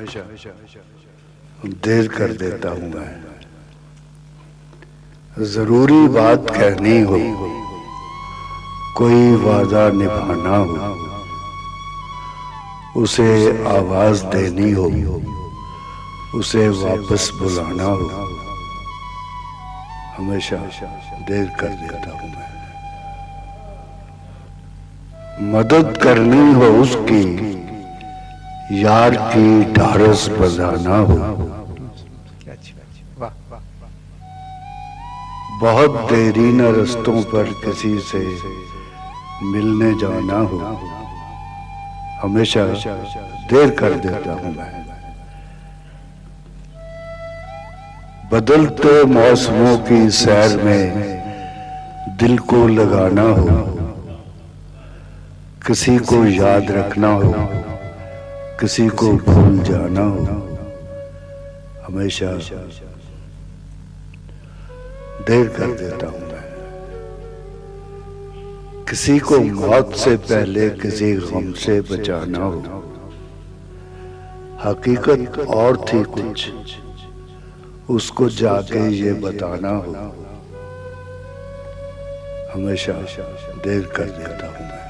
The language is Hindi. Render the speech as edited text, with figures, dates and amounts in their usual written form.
हमेशा देर कर देता हूं मैं। जरूरी बात कहनी हो, कोई वादा निभाना हो, उसे आवाज देनी हो, उसे वापस बुलाना हो, हमेशा देर कर देता हूं मैं। मदद करनी हो उसकी, यार की ढारस बजाना हो, बहुत देरी न रस्तों पर किसी से मिलने जाना हो, हमेशा देर कर देता हूं मैं। बदलते मौसमों की सैर में दिल को लगाना हो, किसी को याद रखना हो, किसी को भूल जाना हो, हमेशा देर कर देता हूं मैं। किसी को मौत से पहले किसी गम से बचाना हो, हकीकत और थी कुछ, उसको जाके ये बताना हो, हमेशा देर कर देता हूं मैं।